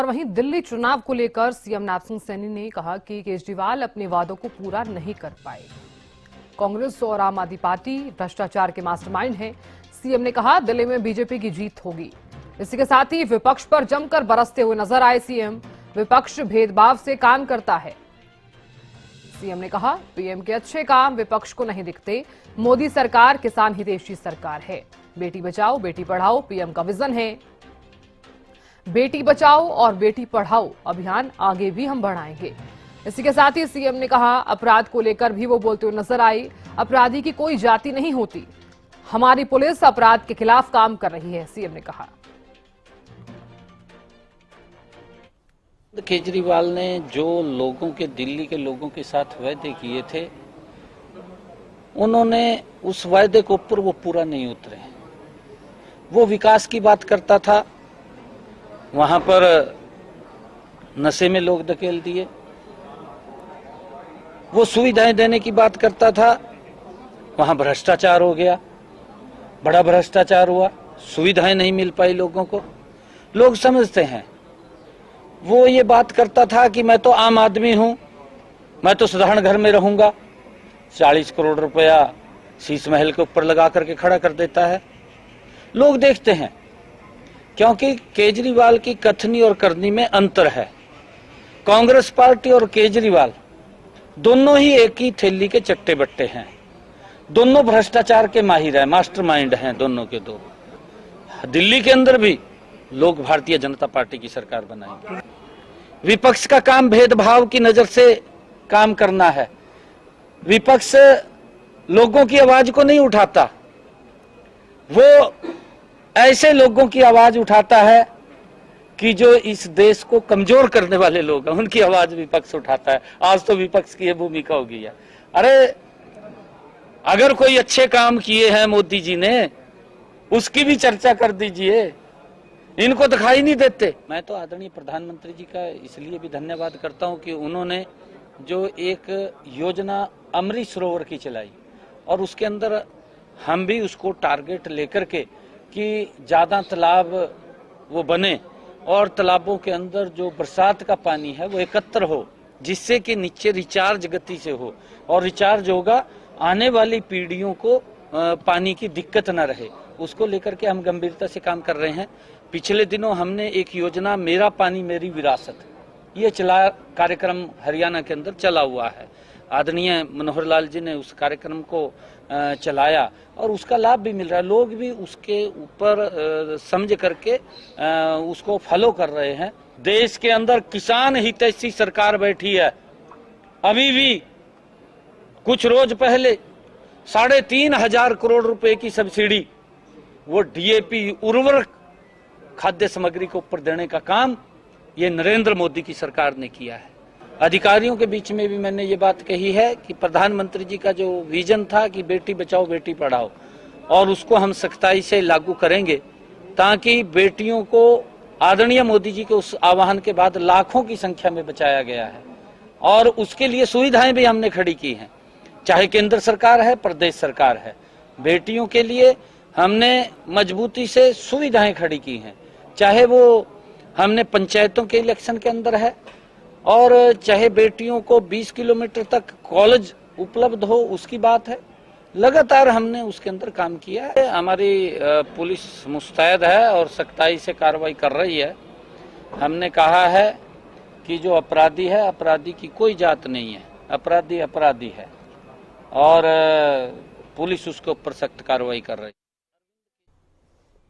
और वहीं दिल्ली चुनाव को लेकर सीएम नैपसिंह सैनी ने कहा कि केजरीवाल अपने वादों को पूरा नहीं कर पाए। कांग्रेस और आम आदमी पार्टी भ्रष्टाचार के मास्टरमाइंड हैं। सीएम ने कहा दिल्ली में बीजेपी की जीत होगी। इसी के साथ ही विपक्ष पर जमकर बरसते हुए नजर आए सीएम। विपक्ष भेदभाव से काम करता है। सीएम ने कहा पीएम के अच्छे काम विपक्ष को नहीं दिखते। मोदी सरकार किसान हितैषी सरकार है। बेटी बचाओ बेटी पढ़ाओ पीएम का विजन है। बेटी बचाओ और बेटी पढ़ाओ अभियान आगे भी हम बढ़ाएंगे। इसी के साथ ही सीएम ने कहा अपराध को लेकर भी वो बोलते हुए नजर आई। अपराधी की कोई जाति नहीं होती। हमारी पुलिस अपराध के खिलाफ काम कर रही है, सीएम ने कहा। केजरीवाल ने जो लोगों के दिल्ली के लोगों के साथ वायदे किए थे, उन्होंने उस वायदे के ऊपर वो पूरा नहीं उतरे। वो विकास की बात करता था, वहां पर नशे में लोग धकेल दिए। वो सुविधाएं देने की बात करता था, वहां भ्रष्टाचार हो गया, बड़ा भ्रष्टाचार हुआ, सुविधाएं नहीं मिल पाई लोगों को। लोग समझते हैं। वो ये बात करता था कि मैं तो आम आदमी हूं, मैं तो साधारण घर में रहूंगा। 40 करोड़ रुपया शीश महल के ऊपर लगा करके खड़ा कर देता है। लोग देखते हैं, क्योंकि केजरीवाल की कथनी और करनी में अंतर है। कांग्रेस पार्टी और केजरीवाल दोनों ही एक ही थैली के चट्टे बट्टे हैं। दोनों भ्रष्टाचार के माहिर हैं, मास्टरमाइंड हैं दोनों के दो। दिल्ली के अंदर भी लोग भारतीय जनता पार्टी की सरकार बनाएंगे। विपक्ष का काम भेदभाव की नजर से काम करना है। विपक्ष लोगों की आवाज को नहीं उठाता, वो ऐसे लोगों की आवाज उठाता है कि जो इस देश को कमजोर करने वाले लोग हैं, उनकी आवाज विपक्ष उठाता है। आज तो विपक्ष की ये भूमिका हो गई है। अरे अगर कोई अच्छे काम किए हैं मोदी जी ने, उसकी भी चर्चा कर दीजिए। इनको दिखाई नहीं देते। मैं तो आदरणीय प्रधानमंत्री जी का इसलिए भी धन्यवाद करता हूं कि उन्होंने जो एक योजना अमृत सरोवर की चलाई और उसके अंदर हम भी उसको टारगेट लेकर के कि ज्यादा तालाब वो बने और तालाबों के अंदर जो बरसात का पानी है वो एकत्र हो, जिससे कि नीचे रिचार्ज गति से हो और रिचार्ज होगा, आने वाली पीढ़ियों को पानी की दिक्कत न रहे। उसको लेकर के हम गंभीरता से काम कर रहे हैं। पिछले दिनों हमने एक योजना मेरा पानी मेरी विरासत, ये चला कार्यक्रम हरियाणा के अंदर चला हुआ है। आदरणीय मनोहर लाल जी ने उस कार्यक्रम को चलाया और उसका लाभ भी मिल रहा है। लोग भी उसके ऊपर समझ करके उसको फॉलो कर रहे हैं। देश के अंदर किसान हितैषी सरकार बैठी है। अभी भी कुछ रोज पहले 3,500 करोड़ रुपए की सब्सिडी वो डीएपी उर्वरक खाद्य सामग्री के ऊपर देने का काम ये नरेंद्र मोदी की सरकार ने किया है। अधिकारियों के बीच में भी मैंने ये बात कही है कि प्रधानमंत्री जी का जो विजन था कि बेटी बचाओ बेटी पढ़ाओ, और उसको हम सख्ताई से लागू करेंगे ताकि बेटियों को आदरणीय मोदी जी के उस आह्वान के बाद लाखों की संख्या में बचाया गया है। और उसके लिए सुविधाएं भी हमने खड़ी की हैं, चाहे केंद्र सरकार है, प्रदेश सरकार है। बेटियों के लिए हमने मजबूती से सुविधाएं खड़ी की हैं, चाहे वो हमने पंचायतों के इलेक्शन के अंदर है और चाहे बेटियों को 20 किलोमीटर तक कॉलेज उपलब्ध हो, उसकी बात है। लगातार हमने उसके अंदर काम किया है। हमारी पुलिस मुस्तैद है और सख्ताई से कार्रवाई कर रही है। हमने कहा है कि जो अपराधी है, अपराधी की कोई जात नहीं है, अपराधी अपराधी है और पुलिस उसके ऊपर सख्त कार्रवाई कर रही है।